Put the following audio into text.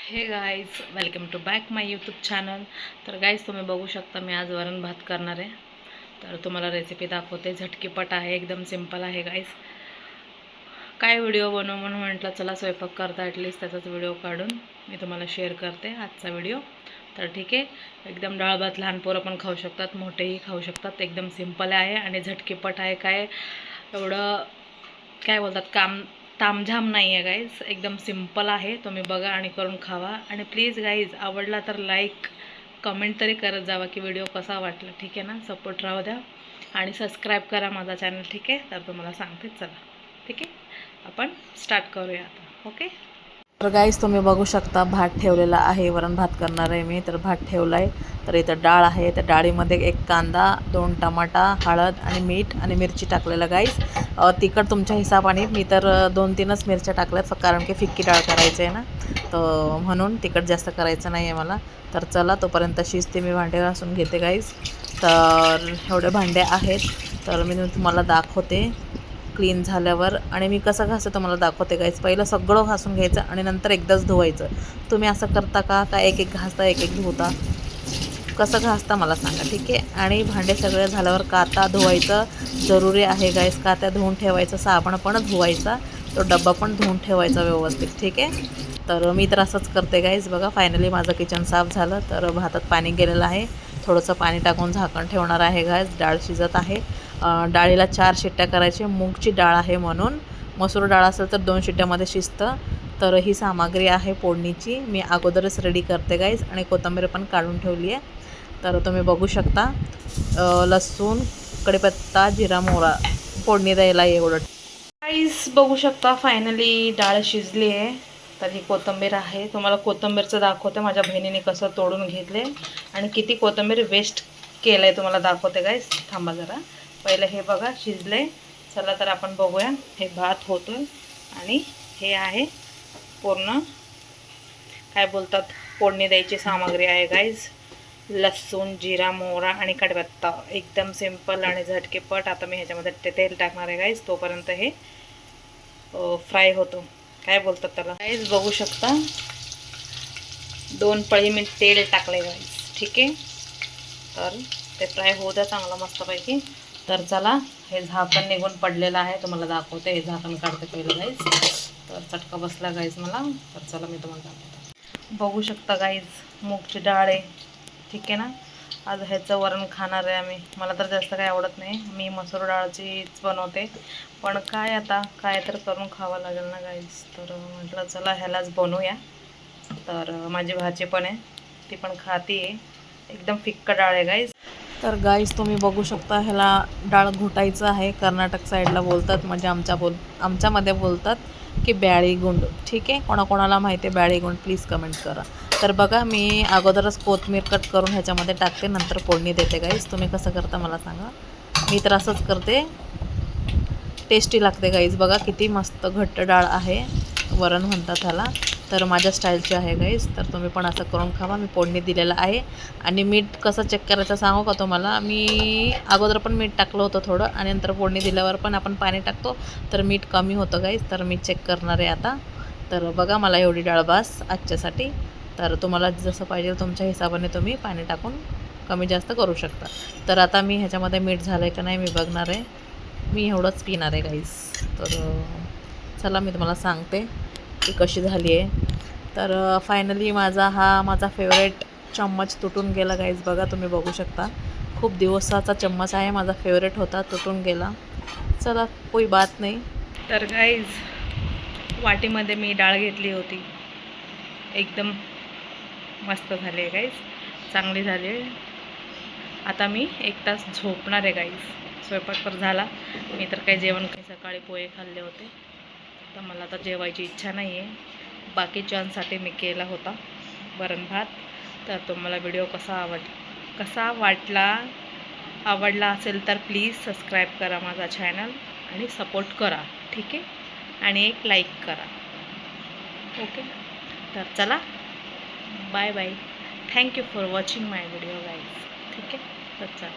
हे guys, welcome to back my YouTube channel. तर guys, तुम्ही बघू शकता मी आज वरण भात करणार आहे. तर तुम्हाला रेसिपी दाखवते. झटकीपट आहे, एकदम सिंपल आहे गाईज. काय व्हिडिओ बनवू म्हणून म्हटलं चला स्वयंपाक करता ॲटलिस्ट त्याचाच व्हिडिओ काढून मी तुम्हाला शेअर करते आजचा व्हिडिओ. तर ठीक आहे, एकदम डाळ भात लहान पोरं पण खाऊ शकतात, मोठेही खाऊ शकतात. एकदम सिंपल आहे आणि झटकीपट आहे. काय एवढं काय बोलतात काम तामझाम नाही आहे गाईज, एकदम सिंपल आहे. तुम्ही बघा आणि करून खावा. आणि प्लीज गाईज, आवडला तर लाईक कमेंट तरी करत जावा की व्हिडिओ कसा वाटला. ठीक आहे ना, सपोर्ट राहू द्या आणि सबस्क्राईब करा माझा चॅनल. ठीक आहे, तर तुम्हाला सांगते. चला ठीक आहे, आपण स्टार्ट करूया आता. ओके. तर गाईज, तुम्ही बघू शकता भात ठेवलेला आहे. वरण भात करणार आहे मी. तर भात ठेवला आहे. तर इथं डाळ आहे. त्या डाळीमध्ये एक कांदा, 2 टमाटा, हळद आणि मीठ आणि मिरची टाकलेलं गाईज. तिखट तुमच्या हिसाबाने. मी तर 2-3च मिरच्या टाकल्यात कारण की फिक्की डाळ करायची आहे ना, तर म्हणून तिखट जास्त करायचं नाही आहे मला. तर चला, तोपर्यंत शिजते. मी भांडे घासून घेते गाईज. तर एवढे भांडे आहेत, तर मी तुम्हाला दाखवते क्लीन झाल्यावर. आणि मी कसं घासते तुम्हाला दाखवते गाईज. पहिलं सगळं घासून घ्यायचं आणि नंतर एकदाच धुवायचं. तुम्ही असं करता का एक एक घासता, एक एक धुवता? कसं घासता मला सांगा. ठीक आहे. आणि भांडे सगळे झाल्यावर काता धुवायचं जरुरी आहे गाईज. कात्या धुवून ठेवायचं, साबण पण धुवायचा, तो डब्बा पण धुवून ठेवायचा व्यवस्थित. ठीक आहे. तर मी तर असंच करते गाईज. बघा, फायनली माझं किचन साफ झालं. तर भातात पाणी गेलेलं आहे. थोडंसं पाणी टाकून झाकण ठेवणार आहे गाईज. डाळ शिजत आहे. डाळीला 4 शिट्ट्या करायची. मूगची डाळ आहे म्हणून. मसूर डाळ असेल तर 2 शिट्ट्यामध्ये शिजतं. तर ही सामग्री आहे फोडणीची. मी अगोदरच रेडी करते गाईज. आणि कोथिंबीर पण काढून ठेवली आहे. तर तुम्ही बघू शकता, लसूण, कढीपत्ता, जिरा, मोहरा फोडणी द्यायला एवढं. गाईज बघू शकता, फायनली डाळ शिजली आहे. तर ही कोथिंबीर आहे. तुम्हाला कोथिंबीरचं दाखवते माझ्या बहिणीने कसं तोडून घेतले आणि किती कोथिंबीर वेस्ट केलं आहे तुम्हाला दाखवते गाईज. थांबा जरा, पहिलं हे बघा शिजले. चला तर आपण बघूया. हे भात होतोय आणि हे आहे पूर्ण काय बोलतात फोडणी द्यायची सामग्री आहे गाईज. लसूण, जिरा, मोहरा आणि कढीपत्ता. एकदम सिंपल आणि झटकेपट. आता मी ह्याच्यामध्ये तेल टाकणार आहे गाईज. तोपर्यंत हे फ्राय होतो. काय बोलतात त्याला गाईज, बघू शकता 2 पळी मी तेल टाकले गाईज. ठीक आहे. तर ते फ्राय होऊ द्या चांगलं मस्तपैकी. तर चला, हे झाकण निघून पडलेलं आहे. तुम्हाला दाखवते. हे झाकण काढते पहिलं गाईज. तर चटका बसला गाईज मला. तर चला मी तुम्हाला दाखवते. बघू शकता गाईज, मूगची डाळ आहे. ठीक आहे ना. आज ह्याचं वरण खाणार आहे आम्ही. मला तर जास्त काही आवडत नाही, मी मसूर डाळचीच बनवते. पण काय आता, काय तर करून खावं लागेल ना गाईज. तर म्हटलं चला ह्यालाच बनवूया. तर माझी भाची पण आहे, ती पण खाती आहे. एकदम फिक्क डाळ आहे गाईज. तर गाईज तुम्ही बघू शकता, ह्याला डाळ घोटायचं आहे. कर्नाटक साईडला बोलतात, म्हणजे आमच्यामध्ये बोलतात की ब्याळीगुंड. ठीक आहे. कोणाकोणाला माहिती आहे ब्याळीगुंड, प्लीज कमेंट करा. तर बघा, मी अगोदरच कोथिंबीर कट करून ह्याच्यामध्ये टाकते, नंतर फोडणी देते गाईज. तुम्ही कसं करता मला सांगा. मी तर असंच करते. टेस्टी लागते गाईज. बघा किती मस्त घट्ट डाळ आहे. वरण म्हणतात ह्याला. तर माझ्या स्टाईलची आहे गाईज. तर तुम्ही पण असं करून खावा. मी फोडणी दिलेलं आहे. आणि मीठ कसं चेक करायचं सांगू का तुम्हाला. मी अगोदर पण मीठ टाकलं होतं थोडं, आणि नंतर फोडणी दिल्यावर पण आपण पाणी टाकतो तर मीठ कमी होतं गाईज. तर मी चेक करणार आहे आता. तर बघा, मला एवढी डाळ बास आजच्यासाठी. तर तुम्हाला जसं पाहिजे तुमच्या हिसाबाने तुम्ही पाणी टाकून कमी जास्त करू शकता. तर आता मी ह्याच्यामध्ये मीठ झालं आहे का नाही मी बघणार आहे. मी एवढंच पिणार आहे गाईज. तर चला मी तुम्हाला सांगते की कशी झाली आहे. तर फायनली माझा फेवरेट चम्मच तुटून गेला गाईज. बघा, तुम्ही बघू शकता. खूप दिवसाचा चम्मच आहे, माझा फेवरेट होता, तुटून गेला. चला, कोई बात नाही. तर गाईज, वाटीमध्ये मी डाळ घेतली होती. एकदम मस्त झाली आहे गाईज, चांगली झाली आहे. आता मी 1 तास झोपणार आहे गाईज. स्वयंपाक तर झाला. मी तर काही जेवण काही सकाळी पोहे खाल्ले होते. तर मला आता जेवायची इच्छा नाही आहे. बाकीच्यांसाठी मी केला होता वरण भात. तर तुम्हाला व्हिडिओ कसा वाटला, आवडला असेल तर प्लीज सबस्क्राईब करा माझा चॅनल आणि सपोर्ट करा. ठीक आहे. आणि एक लाईक करा. ओके. तर चला, bye bye. Thank you for watching my video guys. ठीक आहे. तर चला.